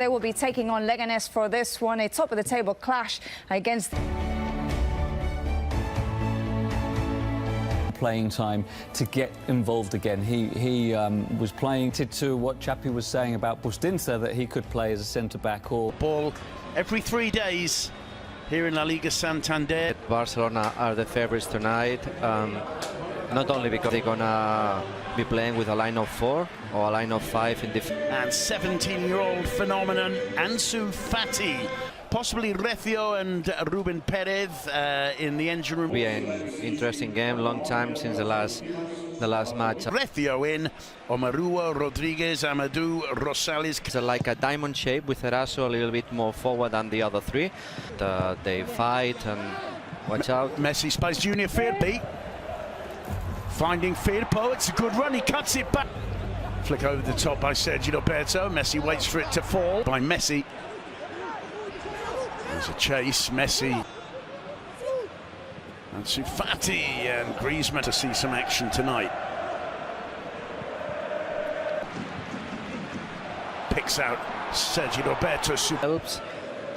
They will be taking on Leganes for this one, a top-of-the-table clash against... Playing time to get involved again. He was playing to what Chappie was saying about Bustinza, that he could play as a centre-back or... Ball every 3 days here in La Liga Santander. Barcelona are the favourites tonight, not only because they're gonna be playing with a line of 4 or a line of 5 in defense. And 17-year-old phenomenon Ansu Fati, possibly Recio and Ruben Perez in the engine room. Be an interesting game, long time since the last match. Recio in, Omarua, Rodriguez, Amadou, Rosales. It's like a diamond shape with Eraso a little bit more forward than the other 3. They fight and watch out. Messi space, Junior Firpo finding Firpo. It's a good run, he cuts it back. Flick over the top by Sergio Roberto. Messi waits for it to fall by Messi. There's a chase, Messi. Ansu Fati and Griezmann to see some action tonight. Picks out Sergio Roberto. Helps,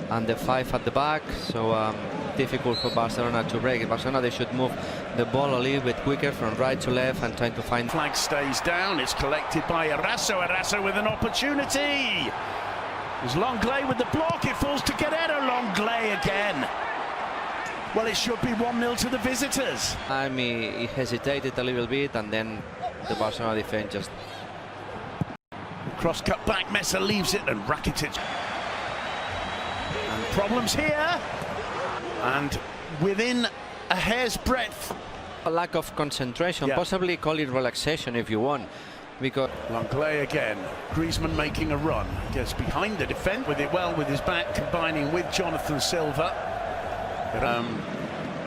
and the 5 at the back, so difficult for Barcelona to break it. Barcelona, they should move the ball a little bit quicker from right to left and trying to find... Flag stays down, it's collected by Eraso. Eraso with an opportunity. There's Longley with the block, it falls to Guerrero. Longley again. Well, it should be 1-0 to the visitors. He hesitated a little bit, and then the Barcelona defense just... Cross cut back, Mesa leaves it, and Rakitic. And problems here. And within a hair's breadth. A lack of concentration, possibly call it relaxation if you want. Because Longley again, Griezmann making a run, gets behind the defence with it well with his back, combining with Jonathan Silva.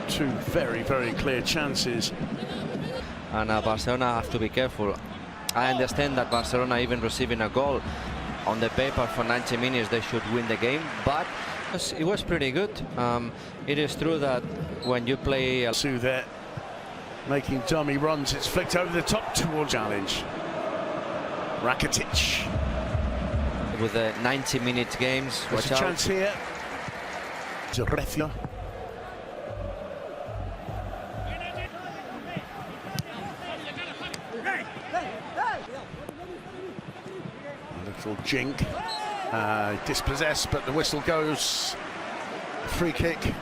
2 very, very clear chances. And Barcelona have to be careful. I understand that Barcelona, even receiving a goal on the paper for 90 minutes, they should win the game, but it was pretty good. It is true that when you play... Sue there, making dummy runs, it's flicked over the top towards challenge. Rakitic. With the 90-minute games, there's a chance here. To Recio. A little jink. Dispossessed, but the whistle goes. Free kick.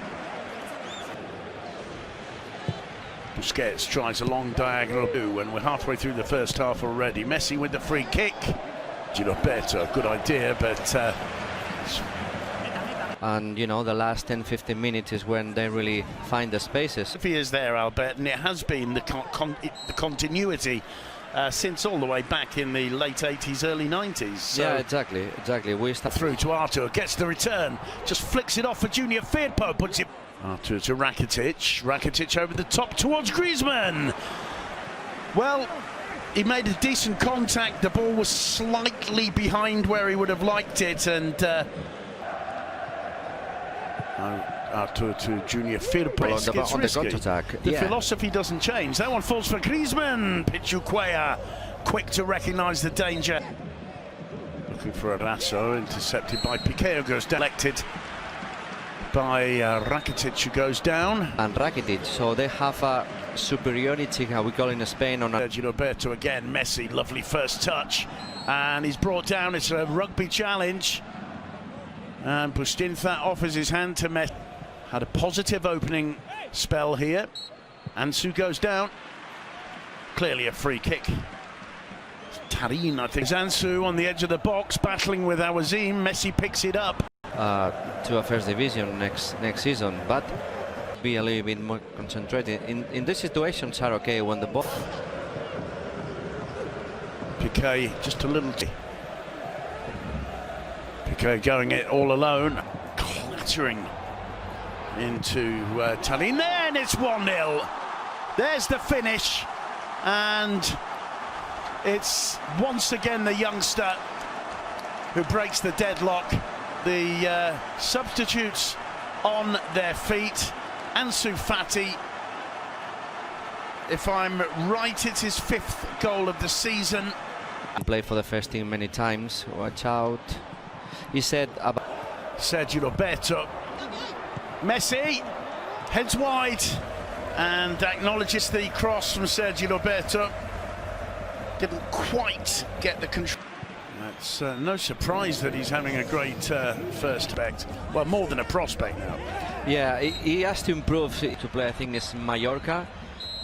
Busquets tries a long diagonal and we're halfway through the first half already. Messi with the free kick. Roberto, good idea, but and you know, the last 10-15 minutes is when they really find the spaces. If he is there, Albert, and it has been the continuity since all the way back in the late 80s, early 90s. So yeah, exactly. We start through to Artur, gets the return, just flicks it off for Junior Firpo, puts it Artur to Rakitic. Rakitic over the top towards Griezmann. Well, he made a decent contact. The ball was slightly behind where he would have liked it, and Artur to Junior Firpo on the counter-attack. The philosophy doesn't change. That one falls for Griezmann. Pichuquea, quick to recognise the danger. Looking for Eraso, intercepted by Piqué, who goes elected by Rakitic, who goes down. And Rakitic, so they have a superiority, how we call in Spain, on Sergio Roberto again, Messi, lovely first touch, and he's brought down. It's a rugby challenge, and Bustinza offers his hand to Messi. Had a positive opening spell here. Ansu goes down, clearly a free kick. Tarin, I think. Ansu on the edge of the box, battling with Awazim. Messi picks it up. To a first division next season, but be a little bit more concentrated. In these situations are okay when the ball... Piqué just a little... Piqué going it all alone, clattering into Tallinn there, and it's 1-0. There's the finish, and it's once again the youngster who breaks the deadlock. The substitutes on their feet. Ansu Fati, if I'm right, it's his 5th goal of the season. Played for the first team many times. Watch out. he said about Sergio Roberto. Messi heads wide and acknowledges the cross from Sergio Roberto. Didn't quite get the control. It's no surprise that he's having a great first prospect. Well, more than a prospect now. Yeah, he has to improve to play. I think it's Mallorca.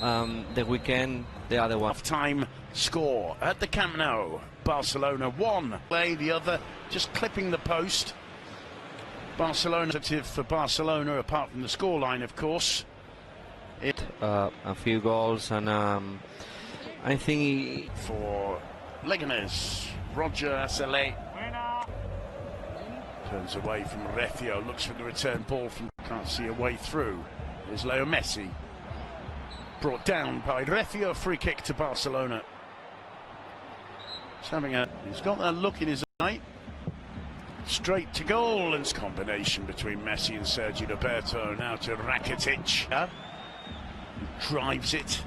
The weekend, the other one. Half-time score at the Camp Nou. Barcelona 1. Play the other, just clipping the post. Barcelona for Barcelona, apart from the scoreline, of course. A few goals, and I think for Leganes, Roger Asale turns away from Refio, looks for the return ball from, can't see a way through. There's Leo Messi, brought down by Refio, free kick to Barcelona. He's got that look in his eye. Straight to goal, and combination between Messi and Sergio Roberto. Now to Rakitic, drives it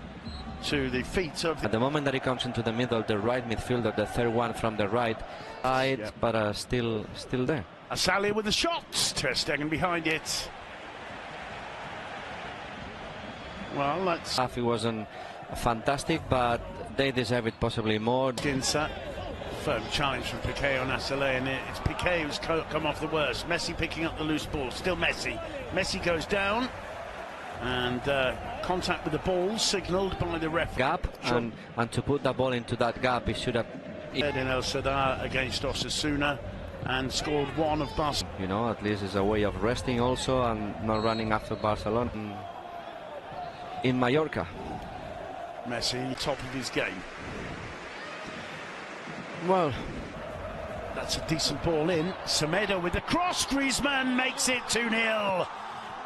to the feet of at the moment that he comes into the middle, the right midfielder, the third one from the right side, yep. But still there. Asali with the shot, Ter Stegen behind it. Well, that's It wasn't fantastic, but they deserve it possibly more. Dinsa. Firm challenge from Piqué on Asale, and it's Piqué who's come off the worst. Messi picking up the loose ball, still Messi. Messi goes down, and contact with the ball signalled by the ref. Gap, and to put the ball into that gap, he should have. In El Sadar against Osasuna, and scored one of Barcelona. You know, at least it's a way of resting also, and not running after Barcelona. In Mallorca. Messi, top of his game. Well, that's a decent ball in. Semedo with the cross. Griezmann makes it 2-0.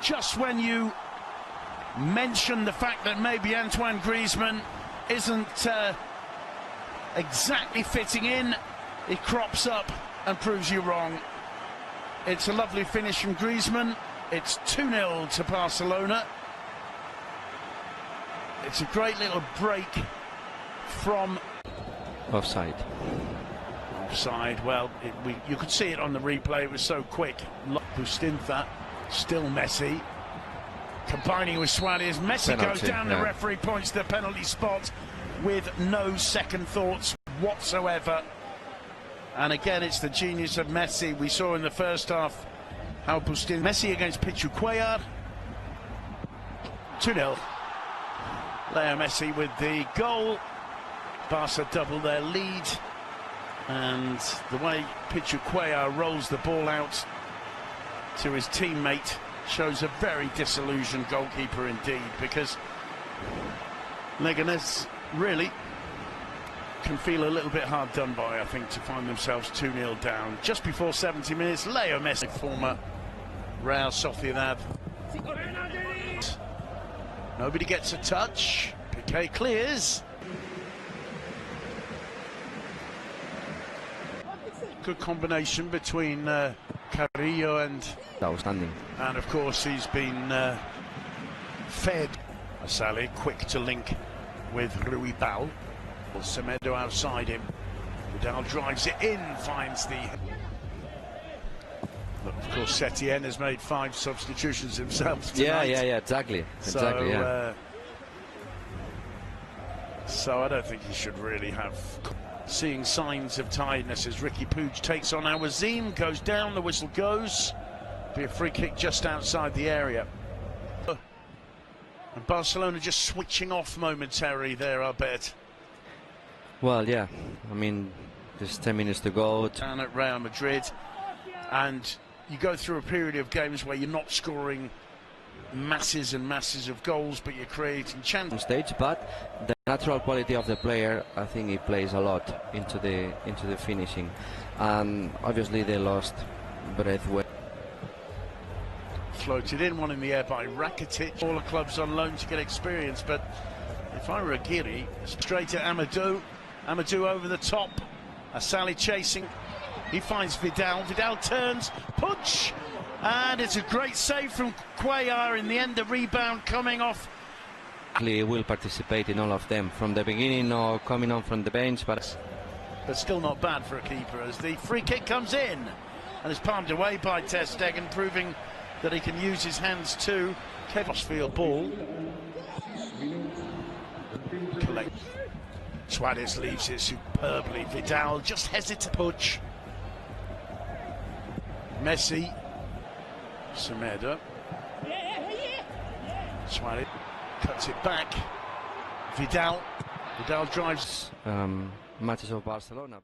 Just when you mention the fact that maybe Antoine Griezmann isn't exactly fitting in, he crops up and proves you wrong. It's a lovely finish from Griezmann. It's 2-0 to Barcelona. It's a great little break from offside. Offside, well, you could see it on the replay, it was so quick. Bustinza, still Messi, combining with Suarez. Messi Penalty, goes down, yeah. The referee points to the penalty spot with no second thoughts whatsoever. And again, it's the genius of Messi. We saw in the first half how Bustinza... Messi against Pichu Cuellar. 2-0. Leo Messi with the goal. Barca double their lead, and the way Pichu Cuellar rolls the ball out to his teammate shows a very disillusioned goalkeeper indeed, because Leganes really can feel a little bit hard done by, I think, to find themselves 2-0 down. Just before 70 minutes, Leo Messi, former Real Sociedad. Nobody gets a touch. Piqué clears. Good combination between Carrillo and Outstanding. And of course he's been fed. Asali quick to link with Ruibal. Semedo outside him. Vidal drives it in, finds the... But of course Setien has made 5 substitutions himself tonight. Yeah, exactly. Exactly, yeah. So I don't think he should really have... Seeing signs of tiredness as Ricky Puig takes on Awazim, goes down, the whistle goes. Be a free kick just outside the area. And Barcelona just switching off momentarily there, I bet. Well, yeah, I mean, there's 10 minutes to go. Down at Real Madrid, and you go through a period of games where you're not scoring masses and masses of goals, but you're creating chances. Stage, but the natural quality of the player, I think he plays a lot into the finishing, and obviously they lost breath. Floated in, one in the air by Rakitic. All the clubs on loan to get experience, but if I were Aguirre, straight at Amadou. Amadou over the top. Asali chasing. He finds Vidal. Vidal turns, punch, and it's a great save from Cuellar. In the end, the rebound coming off. He will participate in all of them from the beginning or coming on from the bench, but still not bad for a keeper as the free kick comes in. and is palmed away by Ter Stegen, proving that he can use his hands too. Crossfield ball. Suarez leaves it superbly. Vidal just hesitates. Puig. Messi. Semedo. Suarez cuts it back. Vidal drives. Matches of Barcelona.